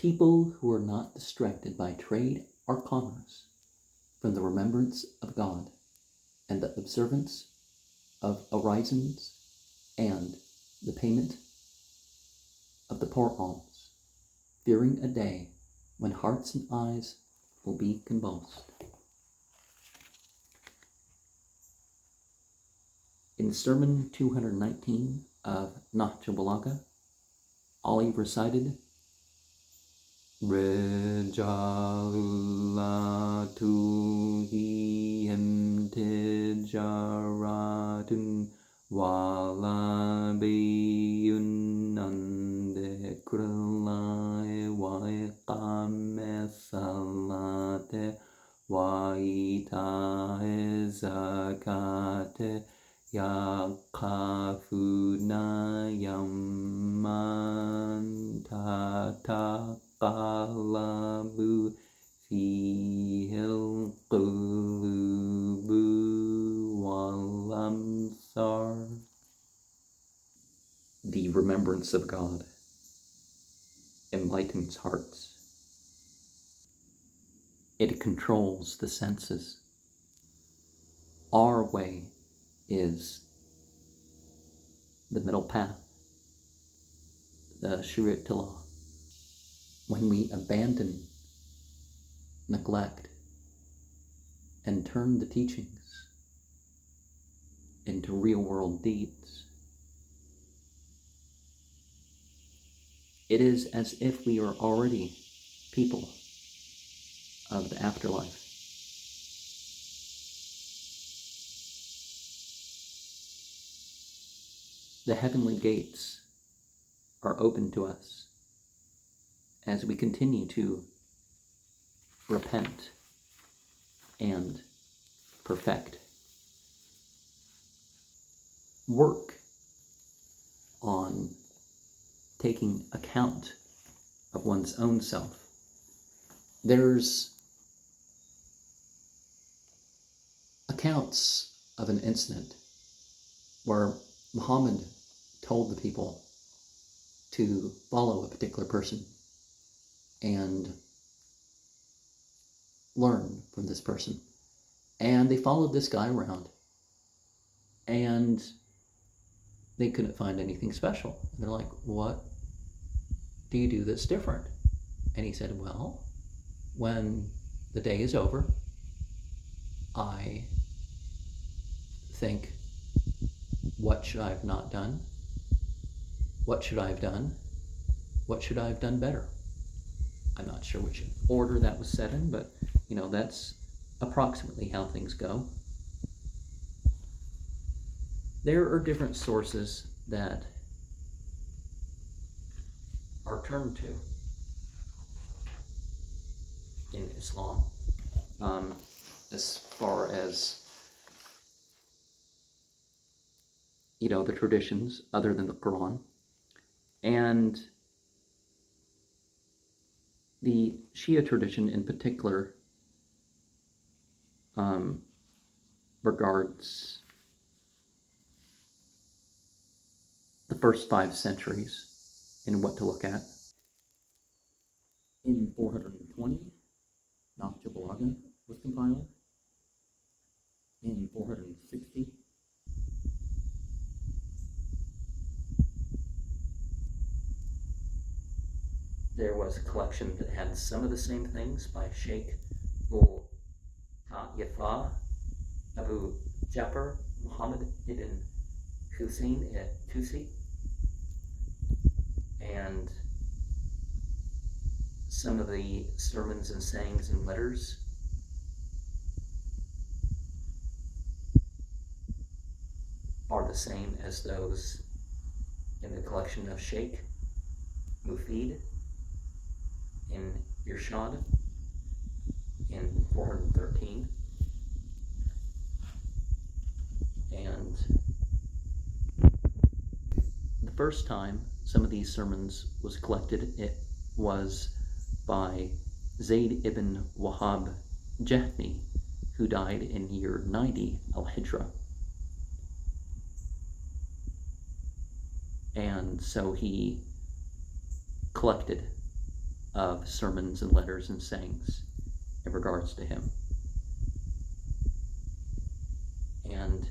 people who are not distracted by trade or commerce from the remembrance of God and the observance of orisons and the payment of the poor alms, fearing a day when hearts and eyes will be convulsed. In Sermon 219 of Nahjul Balaghah, Ali recited, Rijalullah him tijaratun wala biyun an dhikrillai wa iqame salate wa ita'i zakate yaqafuna yamman tataqallabu fihil qulubu wal amsar. The remembrance of God enlightens hearts. It controls the senses. Our way is the middle path, the Shariat Tillah. When we abandon, neglect, and turn the teachings into real-world deeds, it is as if we are already people of the afterlife. The heavenly gates are open to us as we continue to repent and perfect. Work on taking account of one's own self. There's accounts of an incident where Muhammad told the people to follow a particular person and learn from this person. And they followed this guy around, and they couldn't find anything special. And they're like, what do you do that's different? And he said, well, when the day is over, I think, what should I have not done? What should I have done? What should I have done better? I'm not sure which order that was said in, but that's approximately how things go. There are different sources that are turned to in Islam, as far as the traditions other than the Quran. And the Shia tradition in particular regards the first 5 centuries in what to look at. In 420, Nahjul Balaghah was compiled. In 460, there was a collection that had some of the same things by Sheikh Yafa Abu Ja'far Muhammad ibn Hussein Tusi, and some of the sermons and sayings and letters are the same as those in the collection of Sheikh Mufid in Irshad in 413. And the first time some of these sermons was collected, it was by Zayd ibn Wahab Jahmi, who died in year 90 al-Hijra. And so he collected of sermons and letters and sayings in regards to him. And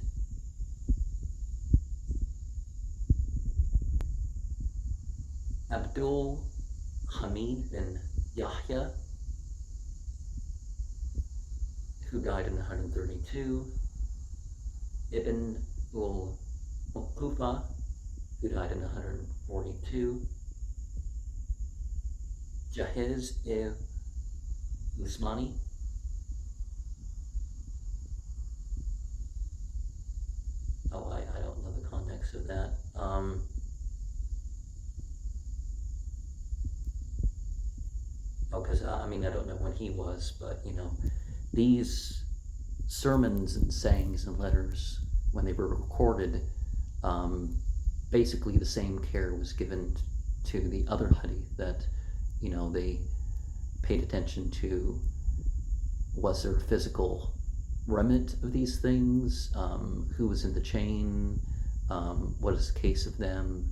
Abdul Hamid bin Yahya, who died in 132, Ibn ul-Muqfa, who died in 142, Jahiz-Usmani, I don't know the context of that. Because I don't know when he was, but these sermons and sayings and letters, when they were recorded, basically the same care was given to the other hadith, that they paid attention to, was there physical remnant of these things, who was in the chain, what is the case of them,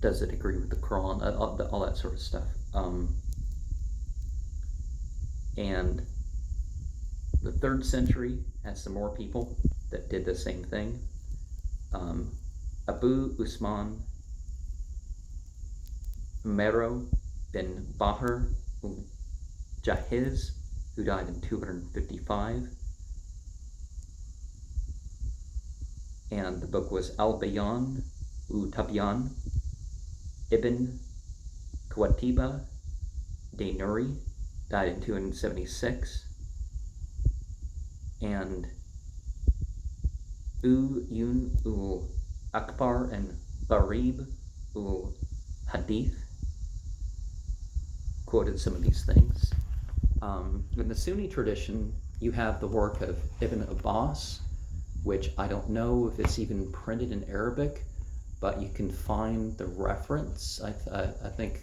does it agree with the Quran, all that sort of stuff. And the 3rd century had some more people that did the same thing. Abu Usman Mero bin Bahr Jahiz, who died in 255. And the book was Al-Bayan Tabyan. Ibn Qatiba Dainuri died in 276. And Uyun ul-Akbar and Gharib ul-Hadith quoted some of these things. In the Sunni tradition, you have the work of Ibn Abbas, which I don't know if it's even printed in Arabic, but you can find the reference. I think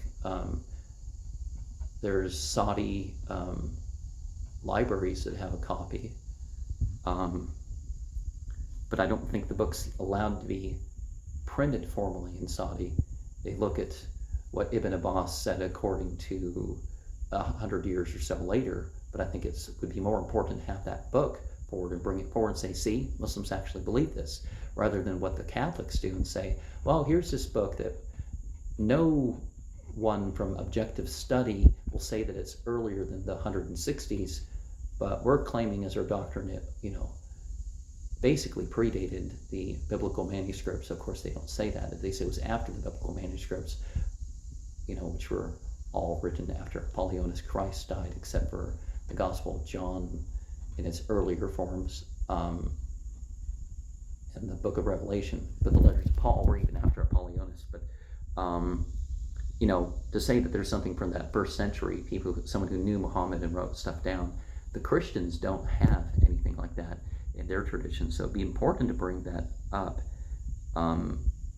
there's Saudi libraries that have a copy. But I don't think the book's allowed to be printed formally in Saudi. They look at what Ibn Abbas said according to 100 years or so later, but I think it would be more important to have that book forward and bring it forward and say, see, Muslims actually believe this, rather than what the Catholics do and say, well, here's this book that no one from objective study will say that it's earlier than the 160s, but we're claiming as our doctrine it, basically predated the biblical manuscripts. Of course, they don't say that. They say it was after the biblical manuscripts, which were all written after Apollonius Christ died, except for the Gospel of John in its earlier forms, and the book of Revelation. But the letters of Paul were even after Apollonius. But, to say that there's something from that 1st century, someone who knew Muhammad and wrote stuff down, the Christians don't have anything like that in their tradition. So it'd be important to bring that up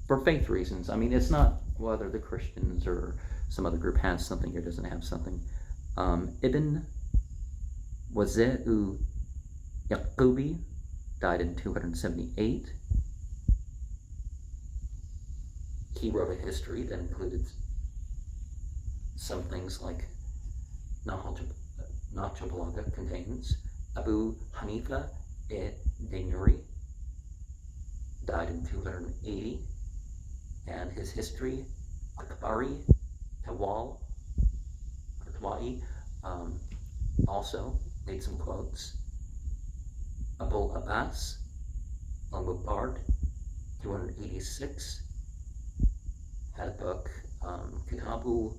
for faith reasons. It's not whether the Christians or some other group has something or doesn't have something. Ibn Wazir Yaqubi died in 278. He wrote a history that included some things like Nahjul Balaghah contains. Abu Hanifa Dainuri died in 280, and his history, Akbari Tawai, also made some quotes. Abul Abbas al-Mubard, 286, had a book, Kitabu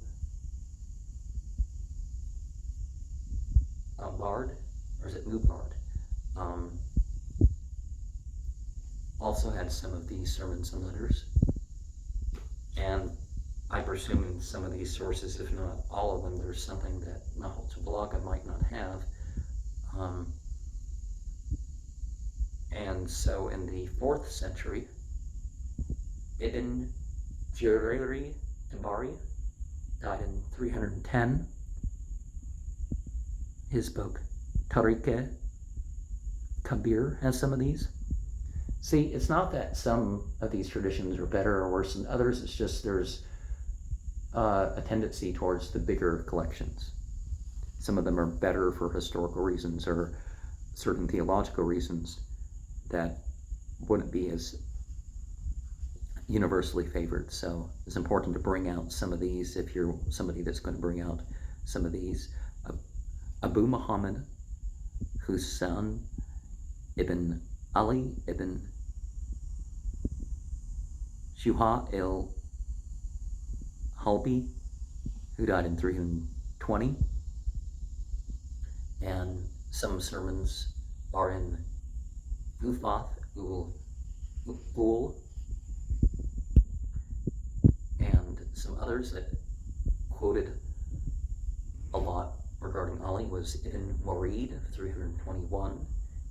Bard, or is it Mubard? Also had some of these sermons and letters, and I presume in some of these sources, if not all of them, there's something that Nahjul Balaghah might not have. And so in the 4th century, Ibn Jarir Tabari died in 310. His book, Tariq Kabir, has some of these. See, it's not that some of these traditions are better or worse than others. It's just there's a tendency towards the bigger collections. Some of them are better for historical reasons or certain theological reasons that wouldn't be as universally favored. So it's important to bring out some of these if you're somebody that's going to bring out some of these. Abu Muhammad, whose son Ibn Ali ibn Shuha al-Halbi, who died in 320, and some sermons are in Ufath ul and some others that quoted a lot regarding Ali was Ibn Murid of 321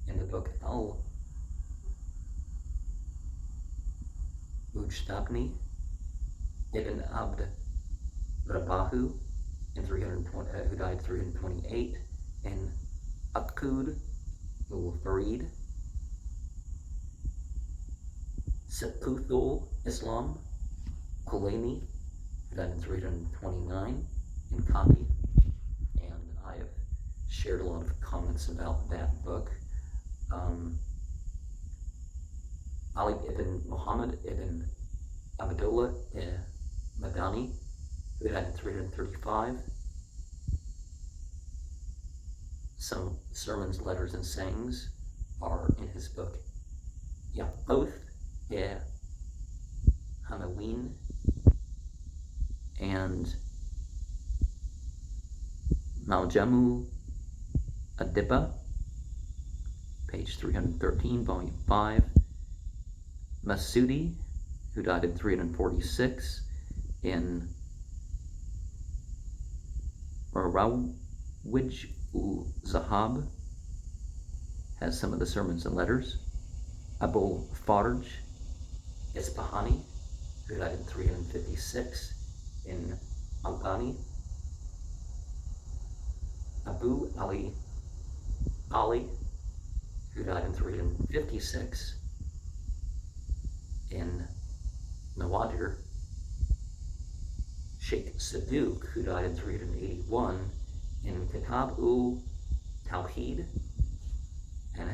in the book al-Mujtabni, Ibn Abd Rabahu in 320, who died 328, and Aqud ul-Farid, Sakuthul Islam Kulaini, who died in 329, in copy. And I have shared a lot of comments about that book. Ali ibn Muhammad ibn Abdullah Madani, who died in 335. Some sermons, letters, and sayings are in his book Yaqoth Hamawin and Maljamu Adiba, page 313, volume 5. Masudi, who died in 346, in Rawij Zahab, has some of the sermons and letters. Abul Farj Isfahani, who died in 356, in Albani. Abu Ali, who died in 356, in Nawadir. Sheikh Saduq, who died in 381, in Kitab ul Tawheed, and